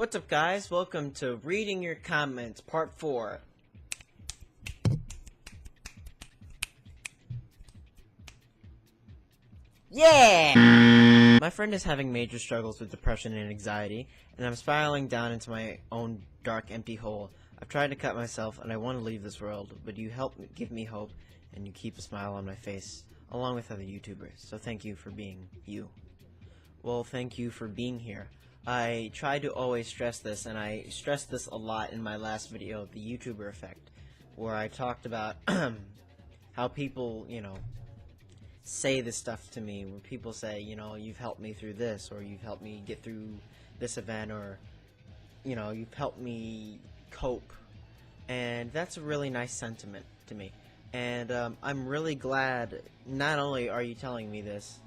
What's up, guys? Welcome to Reading Your Comments, Part 4. Yeah! My friend is having major struggles with depression and anxiety, and I'm spiraling down into my own dark, empty hole. I've tried to cut myself, and I want to leave this world, but you help give me hope, and you keep a smile on my face, along with other YouTubers, so thank you for being you. Well, thank you for being here. I try to always stress this, and I stressed this a lot in my last video, the YouTuber effect, where I talked about how people, say this stuff to me, where people say, you've helped me through this, or you've helped me get through this event, or, you've helped me cope, and that's a really nice sentiment to me, and I'm really glad. Not only are you telling me this,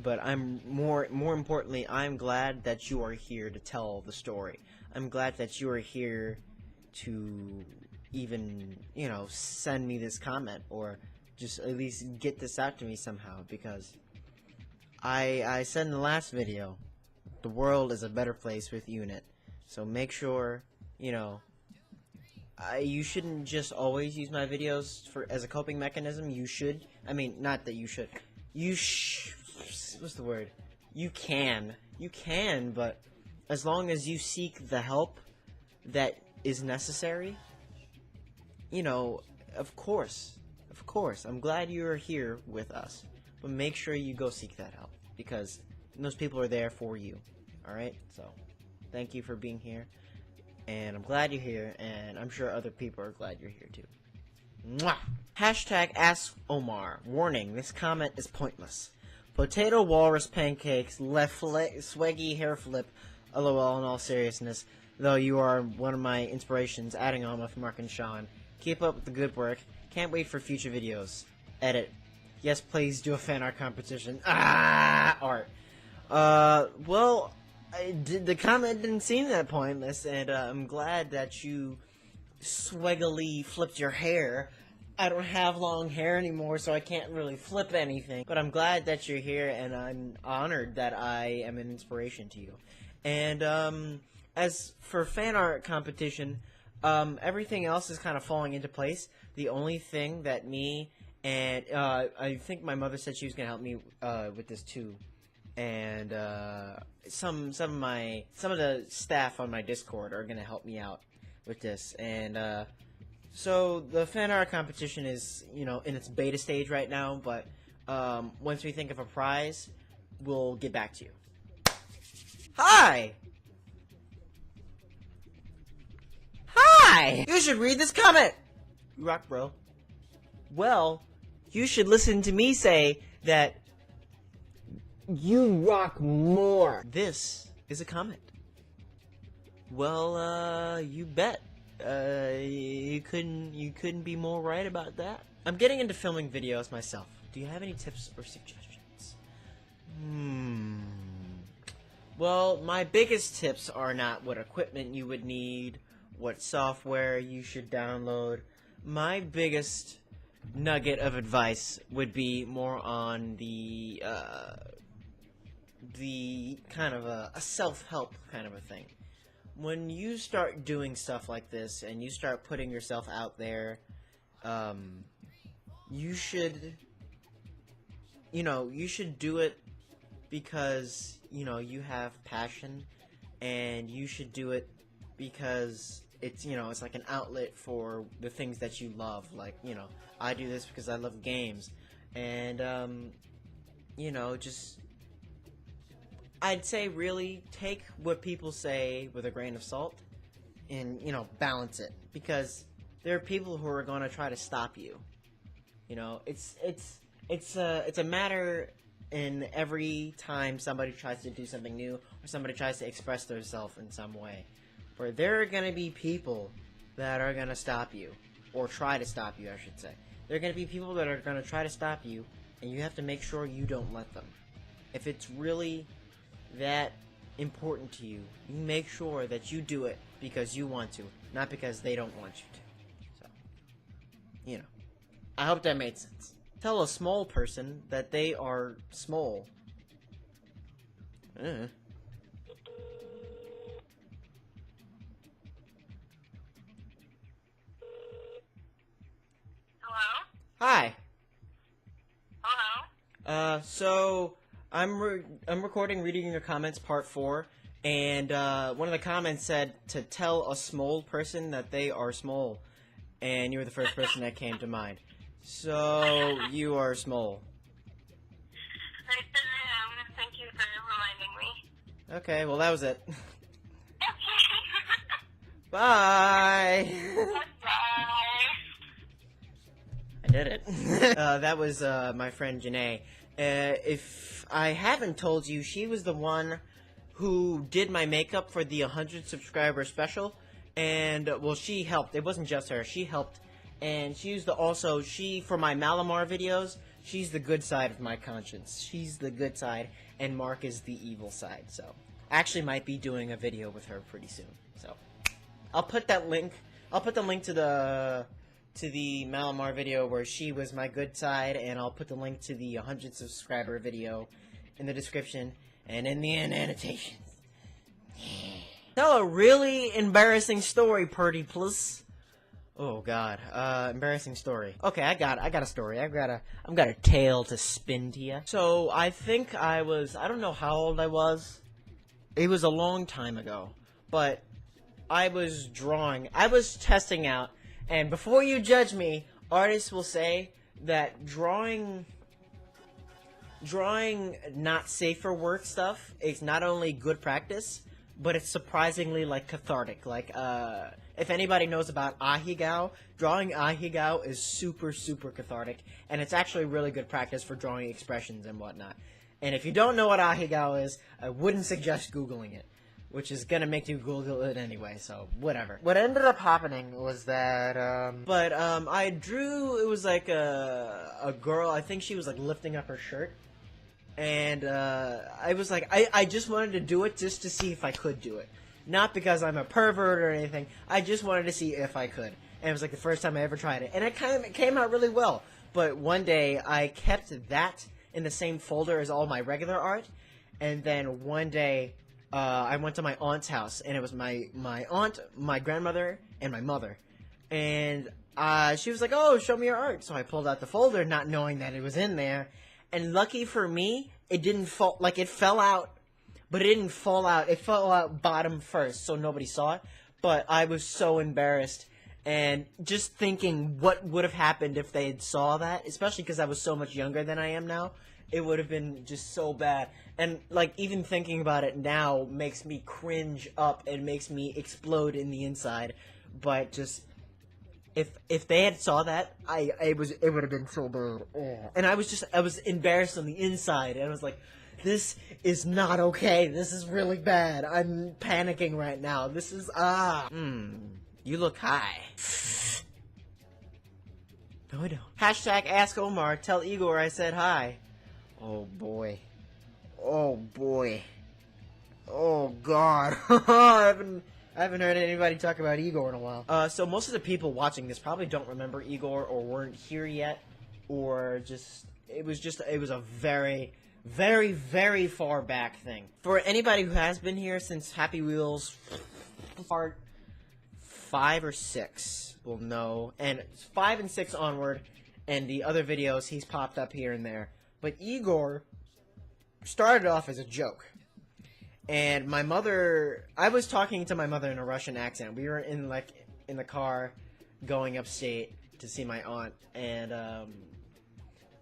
but I'm more importantly, I'm glad that you are here to tell the story. I'm glad that you are here to even, send me this comment, or just at least get this out to me somehow, because I said in the last video, the world is a better place with you in it. So make sure, you shouldn't just always use my videos as a coping mechanism. You should. I mean, not that you should. What's the word? You can, but as long as you seek the help that is necessary, of course, I'm glad you're here with us, but make sure you go seek that help, because those people are there for you, alright? So, thank you for being here, and I'm glad you're here, and I'm sure other people are glad you're here too. Mwah! Hashtag Ask Omar. Warning, this comment is pointless. Potato walrus pancakes, left swaggy hair flip, lol. In all seriousness, though you are one of my inspirations, adding on with Mark and Sean. Keep up with the good work. Can't wait for future videos. Edit. Yes, please do a fan art competition. Art. Well, the comment didn't seem that pointless, and I'm glad that you swaggily flipped your hair. I don't have long hair anymore, so I can't really flip anything. But I'm glad that you're here, and I'm honored that I am an inspiration to you. And as for fan art competition, everything else is kind of falling into place. The only thing that me and I think my mother said she was gonna help me with this too, and some of the staff on my Discord are gonna help me out with this, and so the fan art competition is, in its beta stage right now, but once we think of a prize, we'll get back to you. Hi! Hi! You should read this comment! You rock, bro. Well, you should listen to me say that you rock more. This is a comment. Well, you bet. You couldn't be more right about that. I'm getting into filming videos myself. Do you have any tips or suggestions? Well, my biggest tips are not what equipment you would need, what software you should download. My biggest nugget of advice would be more on the kind of a self-help kind of a thing. When you start doing stuff like this, and you start putting yourself out there, you should do it because, you have passion, and you should do it because it's, it's like an outlet for the things that you love. Like, I do this because I love games, and, just, I'd say really take what people say with a grain of salt and, balance it, because there are people who are going to try to stop you. It's a matter in every time somebody tries to do something new, or somebody tries to express themselves in some way, where there are going to be people that are going to stop you, or try to stop you, I should say. There are going to be people that are going to try to stop you, and you have to make sure you don't let them. If it's really that important to you, you make sure that you do it because you want to, not because they don't want you to. So, I hope that made sense. Tell a small person that they are small. Hi. Hello? So I'm recording Reading Your Comments Part 4, and one of the comments said to tell a small person that they are small, and you were the first person that came to mind. So you are small. I said I am. Thank you for reminding me. Okay, well that was it. Bye. Bye. I did it. That was my friend Jenai. If I haven't told you, she was the one who did my makeup for the 100 subscriber special, and well, she helped. It wasn't just her; she helped, and she used for my Malamar videos. She's the good side of my conscience. She's the good side, and Mark is the evil side. So, actually, might be doing a video with her pretty soon. So, I'll put that link. I'll put the link to the Malamar video where she was my good side, and I'll put the link to the 100 subscriber video in the description and in the annotations. Tell a really embarrassing story, Purdy, please. Oh God, embarrassing story. Okay, I got a story. I've got a tale to spin to you. So I think I don't know how old I was. It was a long time ago, but I was drawing. I was testing out. And before you judge me, artists will say that drawing not safe for work stuff is not only good practice, but it's surprisingly, like, cathartic. Like, if anybody knows about ahigao, drawing ahigao is super, super cathartic, and it's actually really good practice for drawing expressions and whatnot. And if you don't know what ahigao is, I wouldn't suggest Googling it, which is gonna make you Google it anyway, so whatever. What ended up happening was that, I drew, it was like a girl, I think she was like lifting up her shirt, and I was like, I just wanted to do it just to see if I could do it. Not because I'm a pervert or anything, I just wanted to see if I could. And it was like the first time I ever tried it, and it came out really well. But one day, I kept that in the same folder as all my regular art, and then one day, I went to my aunt's house, and it was my aunt, my grandmother, and my mother. And she was like, "Oh, show me your art." So I pulled out the folder, not knowing that it was in there. And lucky for me, it didn't fall, like, it fell out, but it didn't fall out. It fell out bottom first, so nobody saw it. But I was so embarrassed, and just thinking what would have happened if they had saw that, especially because I was so much younger than I am now. It would have been just so bad. And, like, even thinking about it now makes me cringe up and makes me explode in the inside. But just, if they had saw that, it would have been so bad. Oh. And I was embarrassed on the inside. And I was like, this is not okay. This is really bad. I'm panicking right now. This is, you look high. No, I don't. Hashtag Ask Omar. Tell Igor I said hi. Oh boy. Oh boy. Oh God. I haven't heard anybody talk about Igor in a while. So most of the people watching this probably don't remember Igor or weren't here yet, or it was a very, very, very far back thing. For anybody who has been here since Happy Wheels part 5 or 6 will know, and 5 and 6 onward, and the other videos he's popped up here and there. But Igor started off as a joke. And my mother, I was talking to my mother in a Russian accent. We were in the car going upstate to see my aunt, and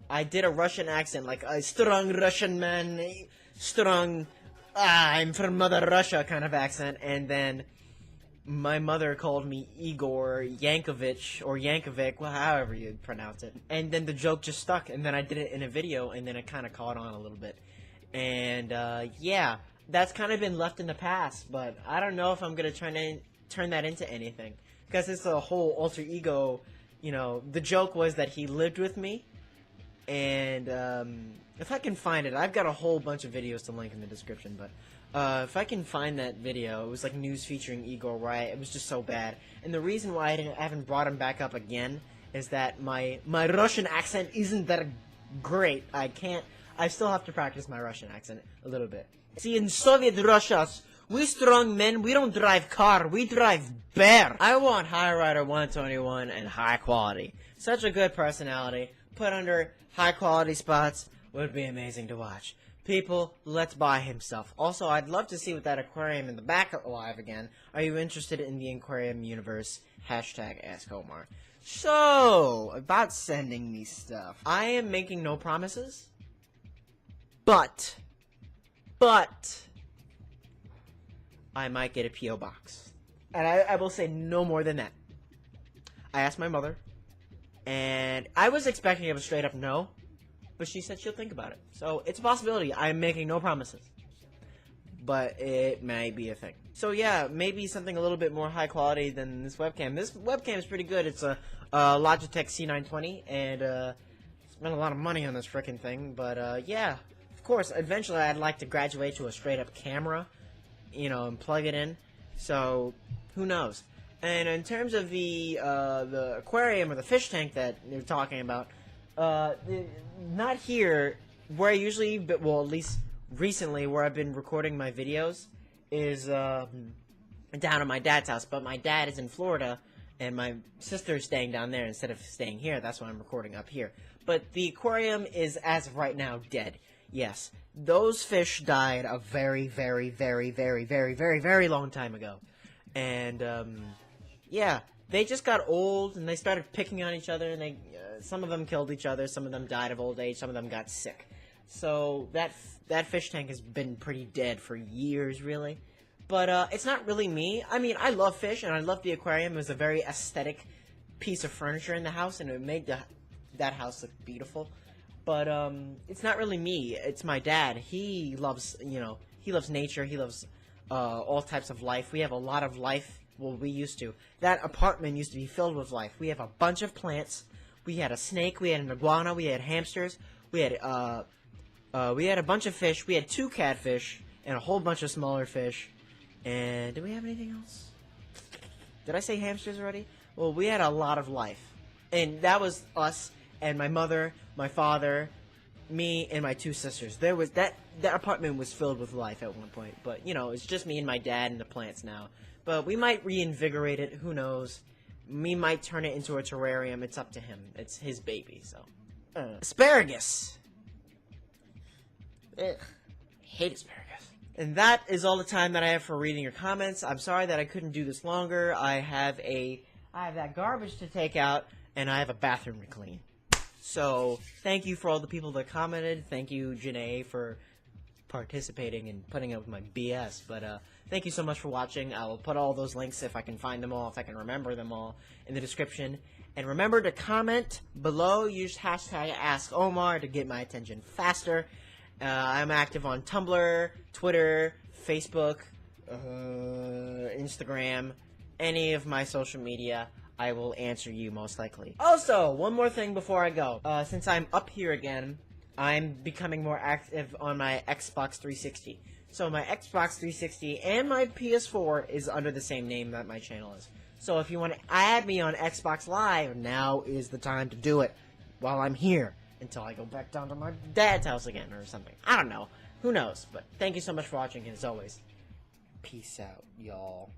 I did a Russian accent, like a strong Russian man, strong, I'm from Mother Russia kind of accent, and then my mother called me Igor Yankovic, or Yankovic, well, however you pronounce it. And then the joke just stuck, and then I did it in a video, and then it kind of caught on a little bit. And, yeah, that's kind of been left in the past, but I don't know if I'm going to turn that into anything. Because it's a whole alter ego, you know, the joke was that he lived with me, and, if I can find it, I've got a whole bunch of videos to link in the description, but if I can find that video, it was like news featuring Igor, right? It was just so bad. And the reason why I haven't brought him back up again is that my Russian accent isn't that great. I still have to practice my Russian accent a little bit. See, in Soviet Russia, We strong men, we don't drive car, we drive bear. I want High Rider 121 and high quality. Such a good personality. Put under high quality spots would be amazing to watch. People, let's buy him stuff. Also, I'd love to see what that aquarium in the back alive again. Are you interested in the aquarium universe? Hashtag Ask Omar. So, about sending me stuff. I am making no promises. But, I might get a P.O. box. And I will say no more than that. I asked my mother, and I was expecting a straight up no, but she said she'll think about it. So, it's a possibility. I'm making no promises. But it might be a thing. So yeah, maybe something a little bit more high quality than this webcam. This webcam is pretty good. It's a Logitech C920, and spent a lot of money on this frickin' thing. But yeah, of course, eventually I'd like to graduate to a straight up camera, you know, and plug it in. So who knows? And in terms of the aquarium or the fish tank that you're talking about, not here where I usually, but well, at least recently where I've been recording my videos is down at my dad's house. But my dad is in Florida, and my sister's staying down there instead of staying here. That's why I'm recording up here. But the aquarium is, as of right now, dead. Yes, those fish died a very, very, very, very, very, very, very long time ago. And yeah, they just got old, and they started picking on each other, and they some of them killed each other, some of them died of old age, some of them got sick. So that fish tank has been pretty dead for years, really. But it's not really me. I mean, I love fish, and I love the aquarium. It was a very aesthetic piece of furniture in the house, and it made that house look beautiful. But it's not really me. It's my dad. He loves, you know, he loves nature. He loves all types of life. We have a lot of life. Well, we used to. That apartment used to be filled with life. We have a bunch of plants. We had a snake. We had an iguana. We had hamsters. We had a bunch of fish. We had 2 catfish and a whole bunch of smaller fish. And do we have anything else? Did I say hamsters already? Well, we had a lot of life. And that was us and my mother, my father, me, and my 2 sisters. There was that apartment was filled with life at one point. But, you know, it's just me and my dad and the plants now. But we might reinvigorate it. Who knows? We might turn it into a terrarium. It's up to him. It's his baby, so. Asparagus! Ugh. I hate asparagus. And that is all the time that I have for reading your comments. I'm sorry that I couldn't do this longer. I have that garbage to take out, and I have a bathroom to clean. So, thank you for all the people that commented. Thank you, Jenai, for participating and putting up with my BS. But, thank you so much for watching. I will put all those links, if I can find them all, if I can remember them all, in the description. And remember to comment below. Use hashtag AskOmar to get my attention faster. I'm active on Tumblr, Twitter, Facebook, Instagram, any of my social media. I will answer you most likely. Also, one more thing before I go. Since I'm up here again, I'm becoming more active on my Xbox 360. So my Xbox 360 and my PS4 is under the same name that my channel is. So if you want to add me on Xbox Live, now is the time to do it while I'm here. Until I go back down to my dad's house again or something. I don't know. Who knows? But thank you so much for watching, and as always, peace out, y'all.